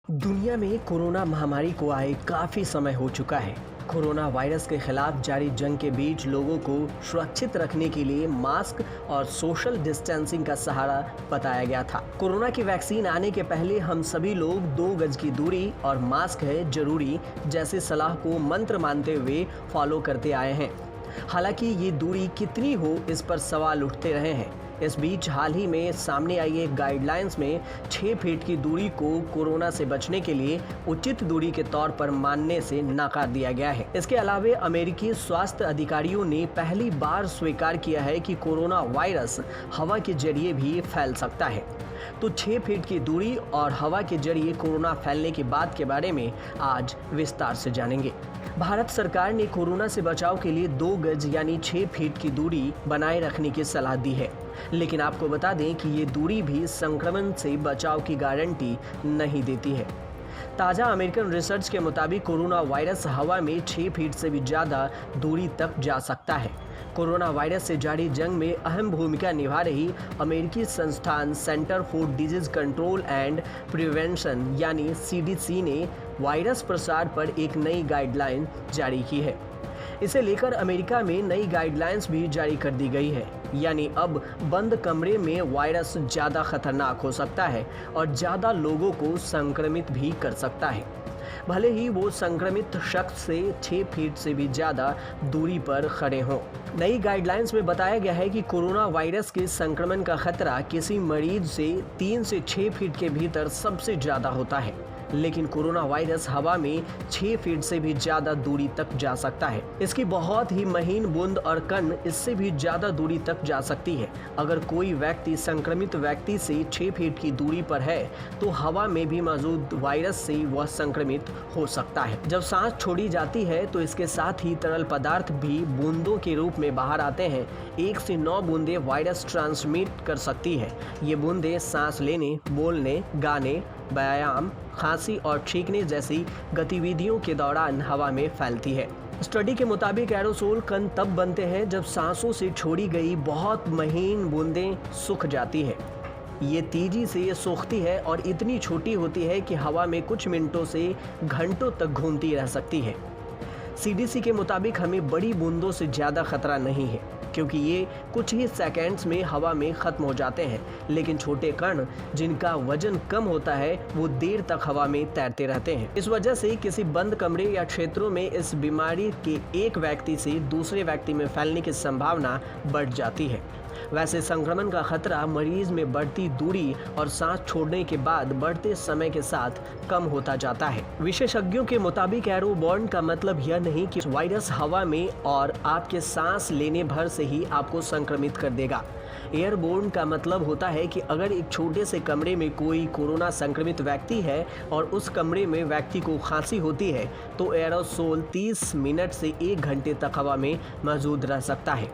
दुनिया में कोरोना महामारी को आए काफ़ी समय हो चुका है। कोरोना वायरस के खिलाफ जारी जंग के बीच लोगों को सुरक्षित रखने के लिए मास्क और सोशल डिस्टेंसिंग का सहारा बताया गया था। कोरोना की वैक्सीन आने के पहले हम सभी लोग 2 गज की दूरी और मास्क है जरूरी जैसे सलाह को मंत्र मानते हुए फॉलो करते आए हैं। हालांकि ये दूरी कितनी हो, इस पर सवाल उठते रहे हैं। इस बीच हाल ही में सामने आई एक गाइडलाइंस में 6 फीट की दूरी को कोरोना से बचने के लिए उचित दूरी के तौर पर मानने से नकार दिया गया है। इसके अलावा अमेरिकी स्वास्थ्य अधिकारियों ने पहली बार स्वीकार किया है कि कोरोना वायरस हवा के जरिए भी फैल सकता है। तो 6 फीट की दूरी और हवा के जरिए कोरोना फैलने की बात के बारे में आज विस्तार से जानेंगे। भारत सरकार ने कोरोना से बचाव के लिए 2 गज यानी 6 फीट की दूरी बनाए रखने की सलाह दी है, लेकिन आपको बता दें कि ये दूरी भी संक्रमण से बचाव की गारंटी नहीं देती है। ताज़ा अमेरिकन रिसर्च के मुताबिक कोरोना वायरस हवा में 6 फीट से भी ज़्यादा दूरी तक जा सकता है। कोरोना वायरस से जारी जंग में अहम भूमिका निभा रही अमेरिकी संस्थान centre for disease control and prevention यानी CDC ने वायरस प्रसार पर एक नई गाइडलाइन जारी की है। इसे लेकर अमेरिका में नई गाइडलाइंस भी जारी कर दी गई है, यानी अब बंद कमरे में वायरस ज़्यादा खतरनाक हो सकता है और ज़्यादा लोगों को संक्रमित भी कर सकता है, भले ही वो संक्रमित शख्स से 6 फीट से भी ज़्यादा दूरी पर खड़े हों। नई गाइडलाइंस में बताया गया है कि कोरोना वायरस के संक्रमण का खतरा किसी मरीज से 3 से 6 फीट के भीतर सबसे ज़्यादा होता है, लेकिन कोरोना वायरस हवा में 6 फीट से भी ज़्यादा दूरी तक जा सकता है। इसकी बहुत ही महीन बूंद और कण इससे भी ज़्यादा दूरी तक जा सकती है। अगर कोई व्यक्ति संक्रमित व्यक्ति से 6 फीट की दूरी पर है तो हवा में भी मौजूद वायरस से वह संक्रमित हो सकता है। जब सांस छोड़ी जाती है तो इसके साथ ही तरल पदार्थ भी बूंदों के रूप में बाहर आते हैं। 1 से 9 बूंदें वायरस ट्रांसमिट कर सकती है। ये बूंदें सांस लेने, बोलने, गाने, व्यायाम, खांसी और छींकने जैसी गतिविधियों के दौरान हवा में फैलती है। स्टडी के मुताबिक एरोसोल कण तब बनते हैं जब सांसों से छोड़ी गई बहुत महीन बूंदें सूख जाती है। ये तेजी से सूखती है और इतनी छोटी होती है कि हवा में कुछ मिनटों से घंटों तक घूमती रह सकती है। CDC के मुताबिक हमें बड़ी बूंदों से ज़्यादा खतरा नहीं है, क्योंकि ये कुछ ही सेकंड्स में हवा में ख़त्म हो जाते हैं, लेकिन छोटे कण जिनका वजन कम होता है वो देर तक हवा में तैरते रहते हैं। इस वजह से किसी बंद कमरे या क्षेत्रों में इस बीमारी के एक व्यक्ति से दूसरे व्यक्ति में फैलने की संभावना बढ़ जाती है। वैसे संक्रमण का खतरा मरीज में बढ़ती दूरी और सांस छोड़ने के बाद बढ़ते समय के साथ कम होता जाता है। विशेषज्ञों के मुताबिक एरोबॉर्न का मतलब यह नहीं कि वायरस हवा में और आपके सांस लेने भर से ही आपको संक्रमित कर देगा। एयरबोर्न का मतलब होता है कि अगर एक छोटे से कमरे में कोई कोरोना संक्रमित व्यक्ति है और उस कमरे में व्यक्ति को खांसी होती है तो एरोसोल 30 मिनट से 1 घंटे तक हवा में मौजूद रह सकता है।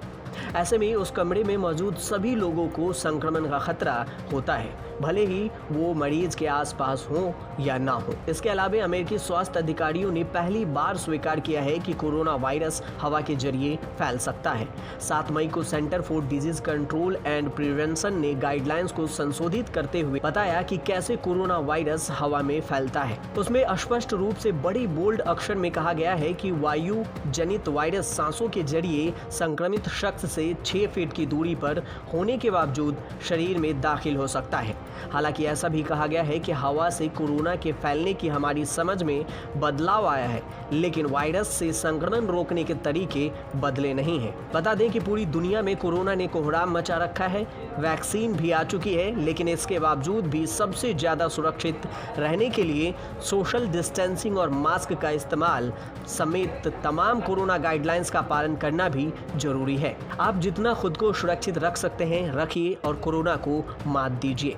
ऐसे में उस कमरे में मौजूद सभी लोगों को संक्रमण का खतरा होता है, भले ही वो मरीज के आसपास हो या ना हो। इसके अलावा अमेरिकी स्वास्थ्य अधिकारियों ने पहली बार स्वीकार किया है कि कोरोना वायरस हवा के जरिए फैल सकता है। 7 मई को centre for disease control and prevention ने गाइडलाइंस को संशोधित करते हुए बताया कि कैसे कोरोना वायरस हवा में फैलता है। उसमें स्पष्ट रूप से बड़ी बोल्ड अक्षर में कहा गया है कि वायु जनित वायरस सांसों के जरिए संक्रमित शख्स से 6 फीट की दूरी पर होने के बावजूद शरीर में दाखिल हो सकता है। हालांकि ऐसा भी कहा गया है कि हवा से कोरोना के फैलने की हमारी समझ में बदलाव आया है, लेकिन वायरस से संक्रमण रोकने के तरीके बदले नहीं हैं। बता दें कि पूरी दुनिया में कोरोना ने कोहराम मचा रखा है। वैक्सीन भी आ चुकी है, लेकिन इसके बावजूद भी सबसे ज़्यादा सुरक्षित रहने के लिए सोशल डिस्टेंसिंग और मास्क का इस्तेमाल समेत तमाम कोरोना गाइडलाइंस का पालन करना भी जरूरी है। आप जितना खुद को सुरक्षित रख सकते हैं रखिए और कोरोना को मात दीजिए।